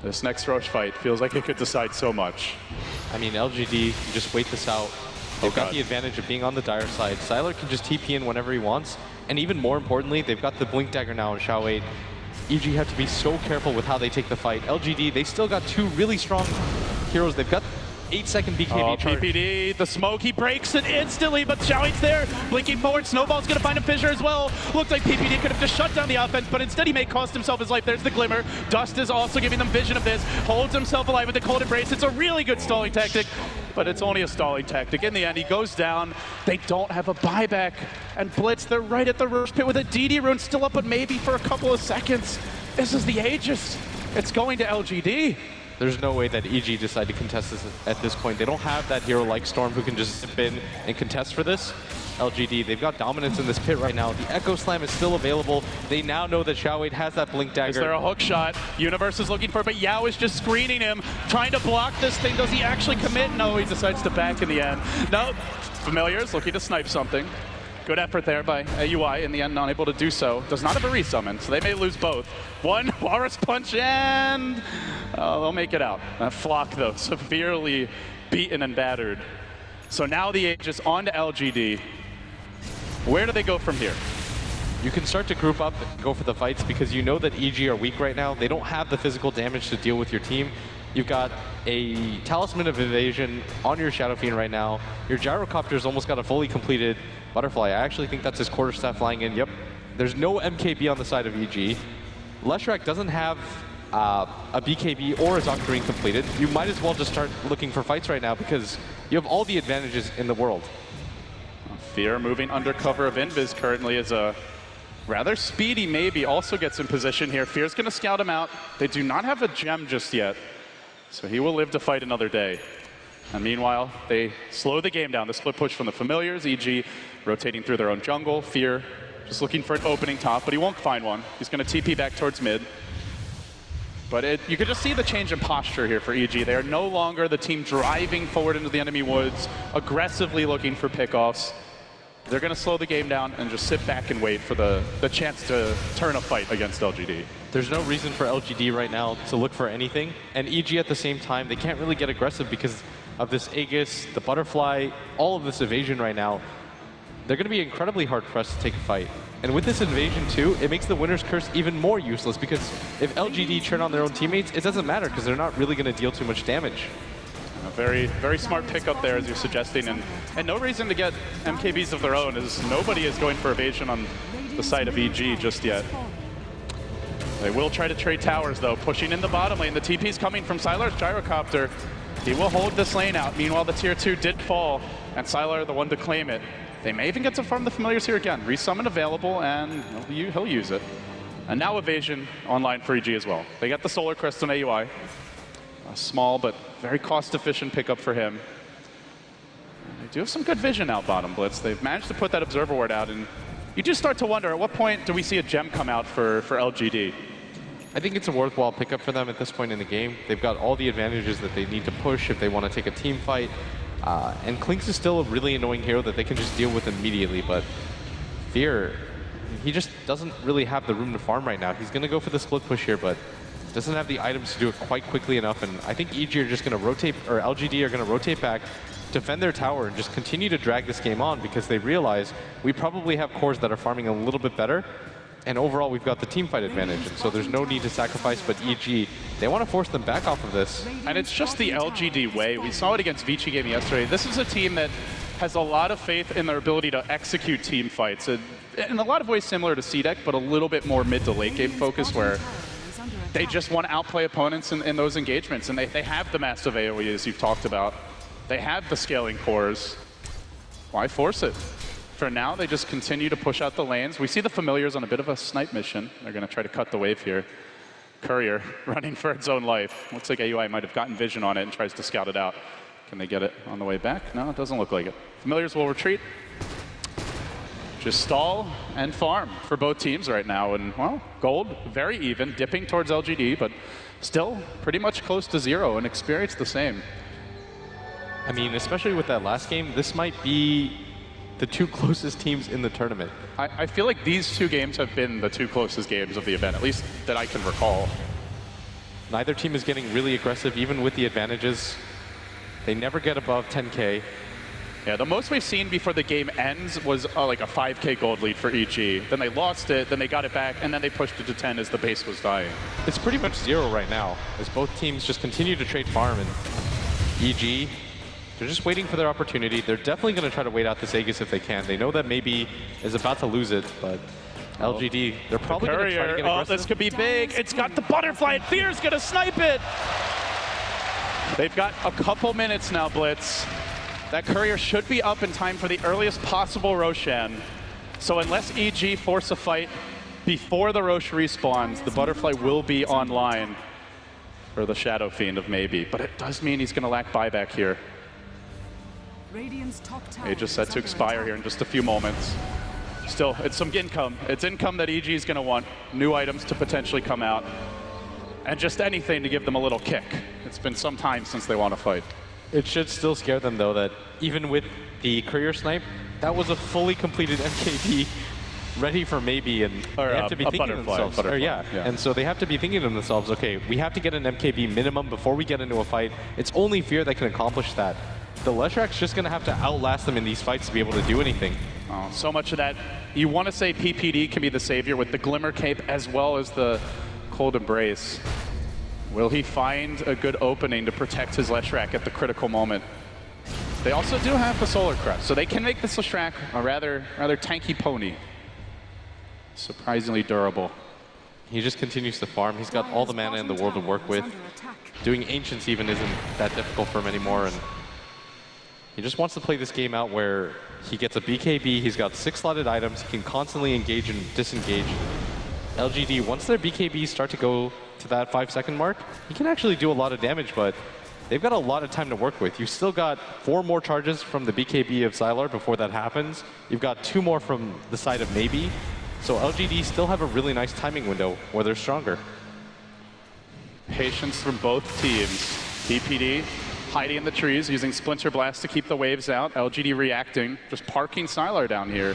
This next Rosh fight feels like it could decide so much. I mean, LGD, you just wait this out. They've got the advantage of being on the dire side. Sylar can just TP in whenever he wants. And even more importantly, they've got the Blink Dagger now on Xiao 8. EG have to be so careful with how they take the fight. LGD, they still got two really strong heroes. They've got 8-second BKB charge. PPD, the smoke, he breaks it instantly, but Xiao's there, blinking forward. Snowball's gonna find a fissure as well. Looks like PPD could have just shut down the offense, but instead he may cost himself his life. There's the Glimmer. Dust is also giving them vision of this, holds himself alive with the Cold Embrace. It's a really good stalling tactic, but it's only a stalling tactic. In the end, he goes down. They don't have a buyback, and Blitz, they're right at the Rush Pit with a DD rune still up, but maybe for a couple of seconds. This is the Aegis. It's going to LGD. There's no way that EG decide to contest this at this point. They don't have that hero like Storm who can just zip in and contest for this. LGD, they've got dominance in this pit right now. The Echo Slam is still available. They now know that Xiao 8 has that Blink Dagger. Is there a hook shot? Universe is looking for it, but Yao is just screening him, trying to block this thing. Does he actually commit? No, he decides to back in the end. No, Familiars looking to snipe something. Good effort there by UI, in the end unable to do so. Does not have a resummon, so they may lose both. One Walrus Punch, and they'll make it out. Flock, though, severely beaten and battered. So now the Aegis on to LGD. Where do they go from here? You can start to group up and go for the fights because you know that EG are weak right now. They don't have the physical damage to deal with your team. You've got a Talisman of Evasion on your Shadow Fiend right now. Your Gyrocopter's almost got a fully completed Butterfly. I actually think that's his quarterstaff flying in. Yep. There's no MKB on the side of EG. Leshrac doesn't have a BKB or a Doctorine completed. You might as well just start looking for fights right now because you have all the advantages in the world. Fear moving under cover of Invis currently is a rather speedy maybe. Also gets in position here. Fear's going to scout him out. They do not have a gem just yet, so he will live to fight another day. And meanwhile, they slow the game down. The split push from the Familiars, EG rotating through their own jungle. Fear just looking for an opening top, but he won't find one. He's going to TP back towards mid. But you could just see the change in posture here for EG. They are no longer the team driving forward into the enemy woods, aggressively looking for pickoffs. They're going to slow the game down and just sit back and wait for the chance to turn a fight against LGD. There's no reason for LGD right now to look for anything. And EG at the same time, they can't really get aggressive because of this Aegis, the Butterfly, all of this evasion right now. They're going to be incredibly hard pressed to take a fight. And with this invasion too, it makes the Winner's Curse even more useless because if LGD turn on their own teammates, it doesn't matter because they're not really going to deal too much damage. A very, very smart pickup there, as you're suggesting, and no reason to get MKBs of their own, as nobody is going for evasion on the side of EG just yet. They will try to trade towers, though, pushing in the bottom lane. The TP's coming from Sylar's Gyrocopter. He will hold this lane out. Meanwhile, the tier 2 did fall, and Sylar the one to claim it. They may even get to farm the Familiars here again. Resummon available, and he'll use it. And now evasion online for EG as well. They got the Solar Crest on AUI. A small but very cost-efficient pickup for him. They do have some good vision out bottom, Blitz. They've managed to put that Observer Ward out, and you do start to wonder, at what point do we see a gem come out for LGD? I think it's a worthwhile pickup for them at this point in the game. They've got all the advantages that they need to push if they want to take a team fight. And Klinks is still a really annoying hero that they can just deal with immediately, but Fear, he just doesn't really have the room to farm right now. He's going to go for the split push here, but doesn't have the items to do it quite quickly enough, and I think EG are just going to rotate, or LGD are going to rotate back, defend their tower, and just continue to drag this game on because they realize we probably have cores that are farming a little bit better, and overall we've got the team fight advantage, and so there's no need to sacrifice, but EG, they want to force them back off of this. And it's just the LGD way. We saw it against Vici Game yesterday. This is a team that has a lot of faith in their ability to execute team fights. In a lot of ways similar to C-Deck, but a little bit more mid to late game focus where they just want to outplay opponents in those engagements, and they have the massive AoE as you've talked about. They have the scaling cores. Why force it? For now, they just continue to push out the lanes. We see the Familiars on a bit of a snipe mission. They're going to try to cut the wave here. Courier running for its own life. Looks like AUI might have gotten vision on it and tries to scout it out. Can they get it on the way back? No, it doesn't look like it. Familiars will retreat. Just stall and farm for both teams right now. And, well, gold, very even, dipping towards LGD, but still pretty much close to 0 and experience the same. I mean, especially with that last game, this might be the two closest teams in the tournament. I feel like these two games have been the two closest games of the event, at least that I can recall. Neither team is getting really aggressive, even with the advantages. They never get above 10K. Yeah, the most we've seen before the game ends was like a 5K gold lead for EG. Then they lost it, then they got it back, and then they pushed it to 10 as the base was dying. It's pretty much 0 right now, as both teams just continue to trade farm, and EG, they're just waiting for their opportunity. They're definitely going to try to wait out this Aegis if they can. They know that maybe is about to lose it, but LGD, they're probably going to try to get aggressive. Oh, this could be big. It's got the butterfly, and Fear's going to snipe it. They've got a couple minutes now, Blitz. That courier should be up in time for the earliest possible Roshan. So unless EG force a fight before the Rosh respawns, the butterfly will be online for the Shadow Fiend of maybe. But it does mean he's going to lack buyback here. Age is set to expire here in just a few moments. Still, it's some income. It's income that EG is going to want. New items to potentially come out. And just anything to give them a little kick. It's been some time since they want to fight. It should still scare them, though, that even with the courier snipe, that was a fully completed MKB ready for maybe, and they have to be thinking to themselves. Yeah. And so they have to be thinking to themselves, okay, we have to get an MKB minimum before we get into a fight. It's only Fear that can accomplish that. The Leshrak's just going to have to outlast them in these fights to be able to do anything. Oh, so much of that. You want to say PPD can be the savior with the Glimmer Cape as well as the Cold Embrace. Will he find a good opening to protect his Leshrak at the critical moment? They also do have the Solar Crest, so they can make this Leshrak a rather tanky pony. Surprisingly durable. He just continues to farm. He's got all the mana in the world to work with. Doing Ancients even isn't that difficult for him anymore, and he just wants to play this game out where he gets a BKB, he's got 6 slotted items, he can constantly engage and disengage. LGD, once their BKBs start to go to that 5-second mark, he can actually do a lot of damage, but they've got a lot of time to work with. You've still got 4 more charges from the BKB of Sylar before that happens. You've got 2 more from the side of Maybe. So LGD still have a really nice timing window where they're stronger. Patience from both teams. PPD hiding in the trees, using Splinter Blast to keep the waves out. LGD reacting, just parking Sylar down here.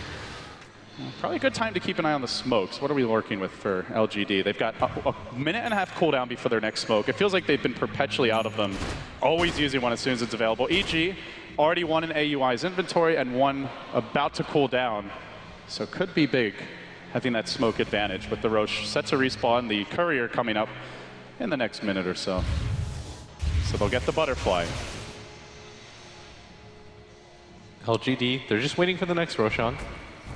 Probably a good time to keep an eye on the smokes. What are we working with for LGD? They've got a minute and a half cooldown before their next smoke. It feels like they've been perpetually out of them, always using one as soon as it's available. EG already one in AUI's inventory and one about to cool down. So it could be big having that smoke advantage, with the Rosh set to respawn, the courier coming up in the next minute or so. So they'll get the butterfly. LGD, they're just waiting for the next Roshan.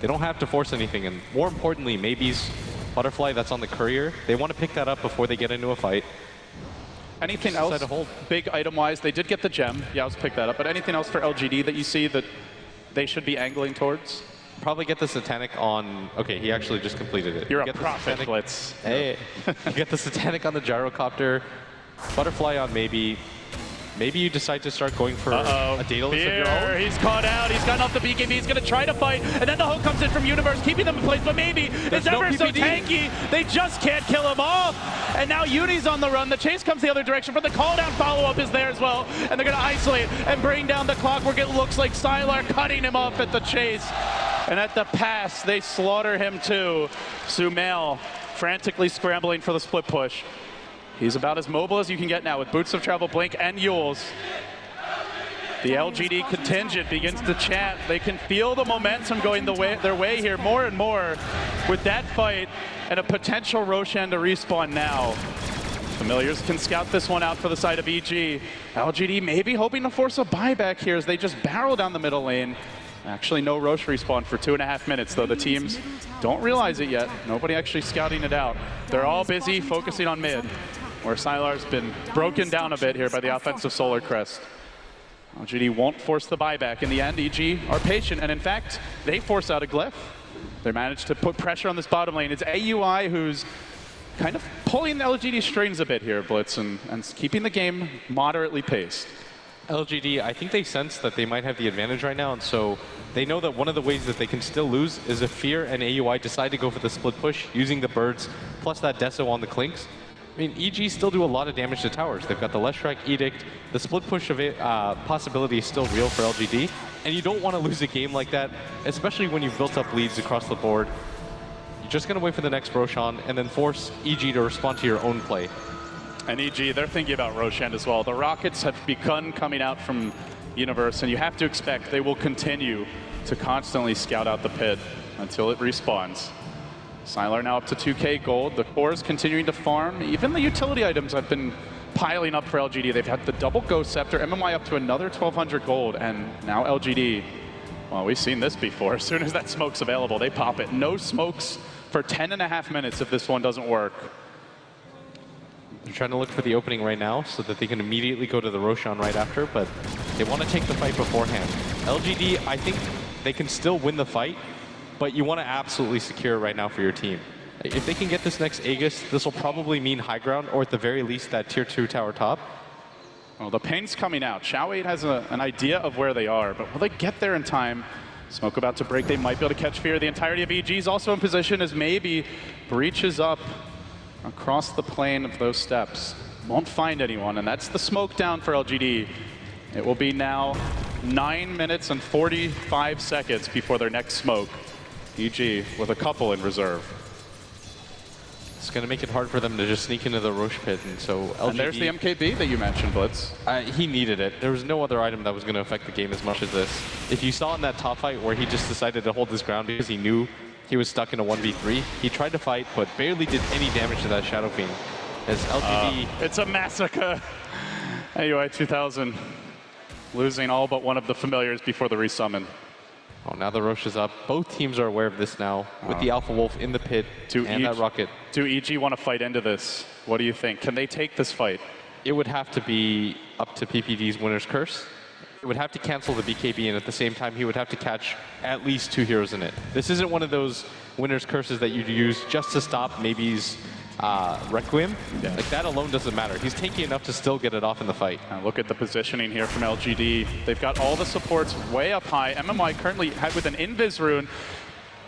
They don't have to force anything, and more importantly, Maybe's butterfly that's on the courier, they want to pick that up before they get into a fight. Anything else, big item-wise? They did get the gem. Yeah, let's pick that up. But anything else for LGD that you see that they should be angling towards? Probably get the Satanic on... Okay, he actually just completed it. You're a prophet, Blitz. Hey, you get the Satanic on the Gyrocopter, butterfly on Maybe. Maybe you decide to start going for a Daedalus of your own. He's caught out. He's gotten off the BKB. He's going to try to fight. And then the hook comes in from Universe, keeping them in place. But maybe it's ever so tanky. They just can't kill him off. And now Uni's on the run. The chase comes the other direction. But the call down follow-up is there as well. And they're going to isolate and bring down the clockwork. It looks like Sylar cutting him off at the chase. And at the pass, they slaughter him too. Sumail frantically scrambling for the split push. He's about as mobile as you can get now with Boots of Travel, Blink, and Yules. The LGD contingent begins to chat. They can feel the momentum going their way here more and more with that fight and a potential Roshan to respawn now. Familiars can scout this one out for the side of EG. LGD maybe hoping to force a buyback here as they just barrel down the middle lane. Actually, no Rosh respawn for 2.5 minutes, though the teams don't realize it yet. Nobody actually scouting it out. They're all busy focusing on mid, where Sylar's been broken down a bit here by the offensive Solar Crest. LGD won't force the buyback. In the end, EG are patient, and in fact, they force out a Glyph. They managed to put pressure on this bottom lane. It's AUI who's kind of pulling the LGD strings a bit here, Blitz, and keeping the game moderately paced. LGD, I think they sense that they might have the advantage right now, and so they know that one of the ways that they can still lose is if Fear and AUI decide to go for the split push using the birds, plus that Deso on the Clinks. I mean, EG still do a lot of damage to towers. They've got the Leshrac Edict. The split push of it, possibility is still real for LGD, and you don't want to lose a game like that, especially when you've built up leads across the board. You're just going to wait for the next Roshan and then force EG to respond to your own play. And EG, they're thinking about Roshan as well. The rockets have begun coming out from Universe, and you have to expect they will continue to constantly scout out the pit until it respawns. Sylar now up to 2K gold. The core is continuing to farm. Even the utility items have been piling up for LGD. They've had the double Ghost Scepter, MMY up to another 1,200 gold, and now LGD, well, we've seen this before. As soon as that smoke's available, they pop it. No smokes for 10.5 minutes if this one doesn't work. They're trying to look for the opening right now so that they can immediately go to the Roshan right after, but they want to take the fight beforehand. LGD, I think they can still win the fight, but you want to absolutely secure it right now for your team. If they can get this next Aegis, this will probably mean high ground, or at the very least that tier 2 tower top. Well, the pain's coming out. Xiao8 has an idea of where they are, but will they get there in time? Smoke about to break. They might be able to catch Fear. The entirety of EG is also in position as maybe breaches up across the plane of those steps. Won't find anyone, and that's the smoke down for LGD. It will be now 9 minutes and 45 seconds before their next smoke. EG with a couple in reserve. It's going to make it hard for them to just sneak into the Roche pit, and so LGD... And there's the MKB that you mentioned, Blitz. He needed it. There was no other item that was going to affect the game as much as this. If you saw in that top fight where he just decided to hold his ground because he knew he was stuck in a 1v3, he tried to fight, but barely did any damage to that Shadow Fiend. As LGD... It's a massacre. Anyway, 2000 losing all but one of the familiars before the resummon. Oh, now the Roche is up. Both teams are aware of this now, with the Alpha Wolf in the pit and that rocket. Do EG want to fight into this? What do you think? Can they take this fight? It would have to be up to PPD's Winner's Curse. It would have to cancel the BKB, and at the same time, he would have to catch at least 2 heroes in it. This isn't one of those Winner's Curses that you'd use just to stop maybe's Requiem. Yeah. Like, that alone doesn't matter. He's tanky enough to still get it off in the fight. Now look at the positioning here from LGD. They've got all the supports way up high. MMY currently had with an Invis rune.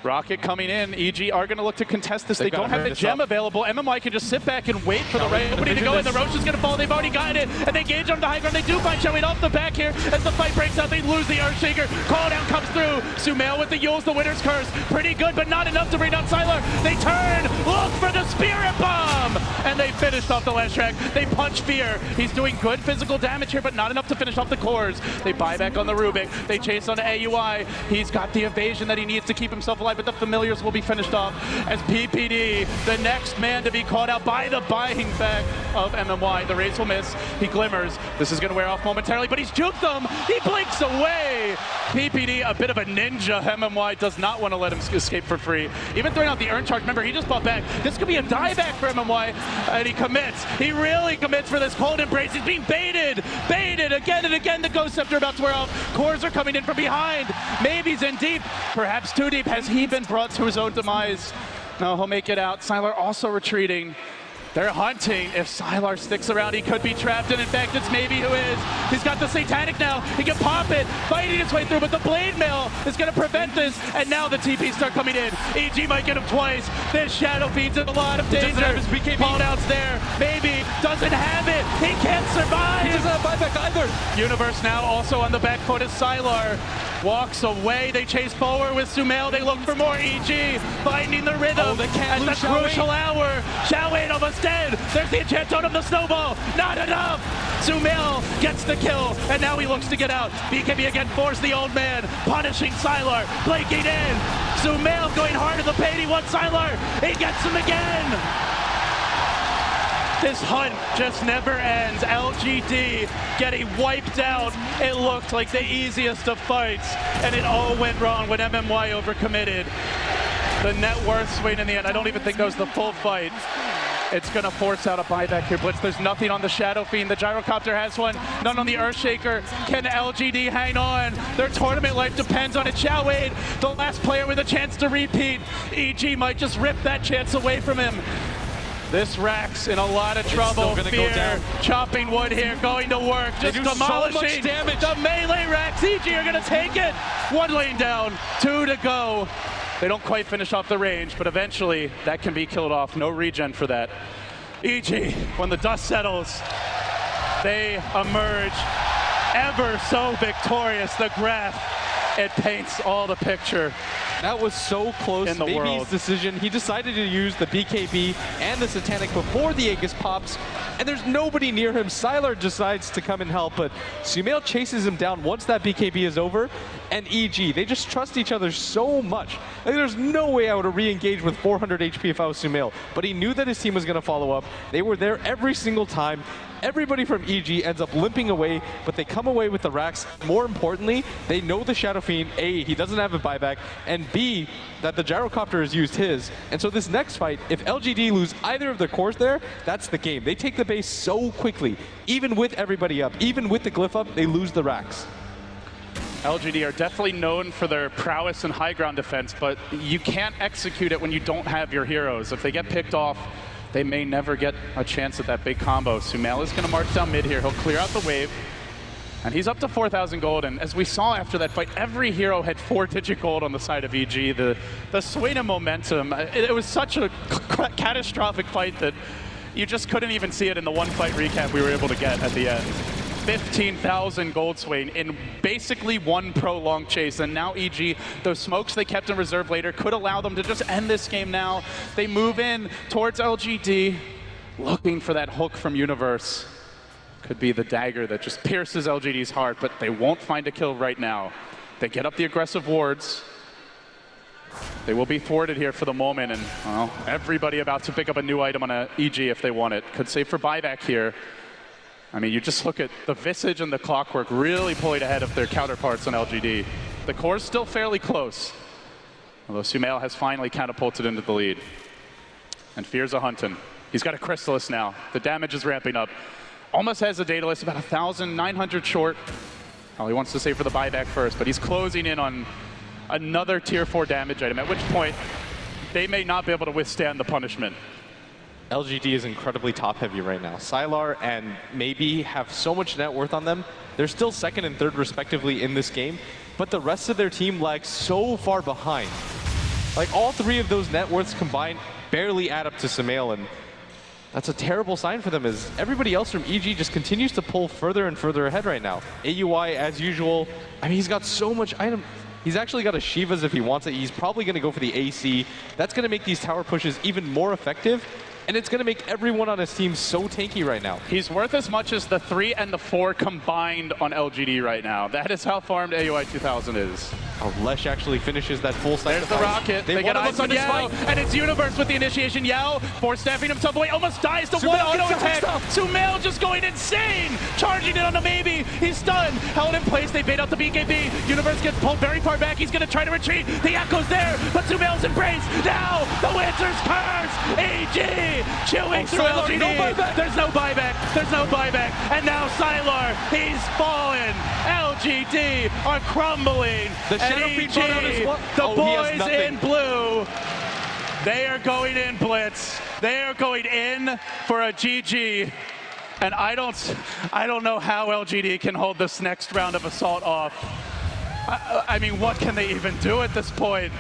Rocket coming in. EG are going to look to contest this. They don't have the gem available. MMY can just sit back and wait for the right opening to go in. The Roche is going to fall. They've already got it. And they engage on the high ground. They do find Xiao8 off the back here. As the fight breaks out, they lose the Earthshaker. Call down comes through. Sumail with the Yules, the Winner's Curse. Pretty good, but not enough to bring down Sylar. They turn. Look for the Spirit Bomb. And they finished off the last track. They punch Fear. He's doing good physical damage here, but not enough to finish off the cores. They buy back on the Rubik. They chase on the AUI. He's got the evasion that he needs to keep himself alive, but the familiars will be finished off as PPD, the next man to be caught out by the buying back of MMY. The race will miss. He glimmers. This is going to wear off momentarily, but he's juked them. He blinks away. PPD, a bit of a ninja. MMY does not want to let him escape for free. Even throwing out the Earn Charge. Remember, he just bought back. This could be a dieback for MMY, and he commits. He really commits for this cold embrace. He's being baited. Baited again and again. The Ghost Scepter about to wear off. Cores are coming in from behind. Maybe he's in deep. Perhaps too deep. Has he been brought to his own demise? No, he'll make it out. Sylar also retreating. They're hunting. If Sylar sticks around, he could be trapped, and in fact, it's maybe who is. He's got the Satanic now. He can pop it, fighting his way through, but the Blade Mail is going to prevent this, and now the TPs start coming in. EG might get him twice. This Shadow Fiend's in a lot of danger. Fallout's there. Maybe. Doesn't have it. He can't survive. He doesn't have buyback either. Universe now also on the back foot as Sylar walks away. They chase forward with Sumail. They look for more. EG finding the rhythm at the crucial hour. Xiao8 almost dead. There's the enchant tone of the snowball. Not enough. Sumail gets the kill, and now he looks to get out. BKB again forced the old man, punishing Sylar, blinking in. Sumail going hard to the paint. He wants Sylar. He gets him again. This hunt just never ends. LGD getting wiped out. It looked like the easiest of fights, and it all went wrong when MMY overcommitted. The net worth swing in the end. I don't even think that was the full fight. It's going to force out a buyback here, Blitz. There's nothing on the Shadow Fiend. The Gyrocopter has one. None on the Earthshaker. Can LGD hang on? Their tournament life depends on it. Xiao8, the last player with a chance to repeat. EG might just rip that chance away from him. This Rax in a lot of trouble. Fear chopping wood here, going to work, just demolishing so much damage. The melee Rax. EG are going to take it. 1 lane down, 2 to go. They don't quite finish off the range, but eventually that can be killed off. No regen for that. EG, when the dust settles, they emerge ever so victorious. The graph It paints all the picture. That was so close. In the Maybe world. his decision. He decided to use the BKB and the Satanic before the Aegis pops, and there's nobody near him. Sylar decides to come and help, but Sumail chases him down once that BKB is over, and EG, they just trust each other so much. Like, there's no way I would have re-engaged with 400 HP if I was Sumail, but he knew that his team was going to follow up. They were there every single time. Everybody from EG ends up limping away, but they come away with the racks. More importantly, they know the Shadow Fiend, A, he doesn't have a buyback, and B, that the Gyrocopter has used his. And so this next fight, if LGD lose either of their cores there, that's the game. They take the base so quickly. Even with everybody up, even with the glyph up, they lose the racks. LGD are definitely known for their prowess in high ground defense, but you can't execute it when you don't have your heroes. If they get picked off, they may never get a chance at that big combo. Sumail is going to march down mid here. He'll clear out the wave. And he's up to 4,000 gold. And as we saw after that fight, every hero had 4-digit gold on the side of EG. The swing of momentum. It was such a catastrophic fight that you just couldn't even see it in the one fight recap we were able to get at the end. 15,000 gold swing in basically one prolonged chase. And now EG, those smokes they kept in reserve later could allow them to just end this game now. They move in towards LGD, looking for that hook from Universe. Could be the dagger that just pierces LGD's heart, but they won't find a kill right now. They get up the aggressive wards. They will be thwarted here for the moment, and well, everybody about to pick up a new item on a EG if they want it. Could save for buyback here. I mean, you just look at the Visage and the Clockwork really pulling ahead of their counterparts on LGD. The core's still fairly close, although Sumail has finally catapulted into the lead. And Fear's a hunting. He's got a Chrysalis now. The damage is ramping up. Almost has a Daedalus, about 1,900 short. Well, he wants to save for the buyback first, but he's closing in on another tier 4 damage item, at which point they may not be able to withstand the punishment. LGD is incredibly top heavy right now. Sylar and Maybe have so much net worth on them. They're still second and third respectively in this game, but the rest of their team lags so far behind. Like, all three of those net worths combined barely add up to Sumail, and that's a terrible sign for them as everybody else from EG just continues to pull further and further ahead right now. AUI, as usual, I mean, he's got so much item. He's actually got a Shivas if he wants it. He's probably going to go for the AC. That's going to make these tower pushes even more effective. And it's going to make everyone on his team so tanky right now. He's worth as much as the 3 and the 4 combined on LGD right now. That is how farmed AUI 2000 is. Oh, Lesh actually finishes that full cycle. There's the rocket. They get eyes on Yao, and it's Universe with the initiation. Yao, force staffing himself away, almost dies to one auto attack. Sumail just going insane, charging it on a Maybe. He's stunned, held in place. They bait out the BKB. Universe gets pulled very far back. He's going to try to retreat. The echo's there, but Sumail's embraced. Now the Winter's Curse. EG chewing through Sylar, LGD. no buyback. There's no buyback. There's no buyback. And now Sylar, he's fallen. LGD are crumbling. The Shadow Fiend brought out his one. The Oh, he has boys nothing. in blue, they are going in, Blitz. They are going in for a GG. And I don't know how LGD can hold this next round of Assault off. I mean, what can they even do at this point?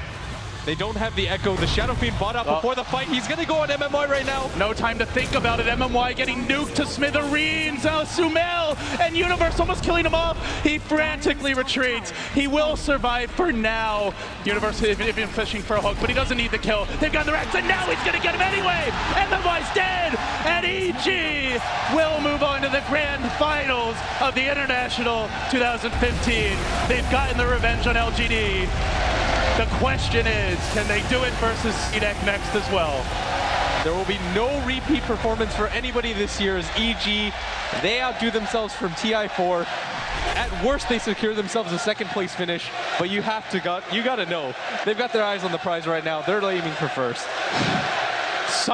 They don't have the Echo. The Shadow Fiend bought out before the fight. He's going to go on MMY right now. No time to think about it. MMY getting nuked to smithereens. Sumail and Universe almost killing him off. He frantically retreats. He will survive for now. Universe has been fishing for a hook, but he doesn't need the kill. They've got the racks, and now he's going to get him anyway. MMY's dead, and EG will move on to the grand finals of the International 2015. They've gotten the revenge on LGD. The question is, can they do it versus CDEC next as well? There will be no repeat performance for anybody this year as EG, they outdo themselves from TI4. At worst, they secure themselves a second place finish, but you got to know, they've got their eyes on the prize right now. They're aiming for first. Such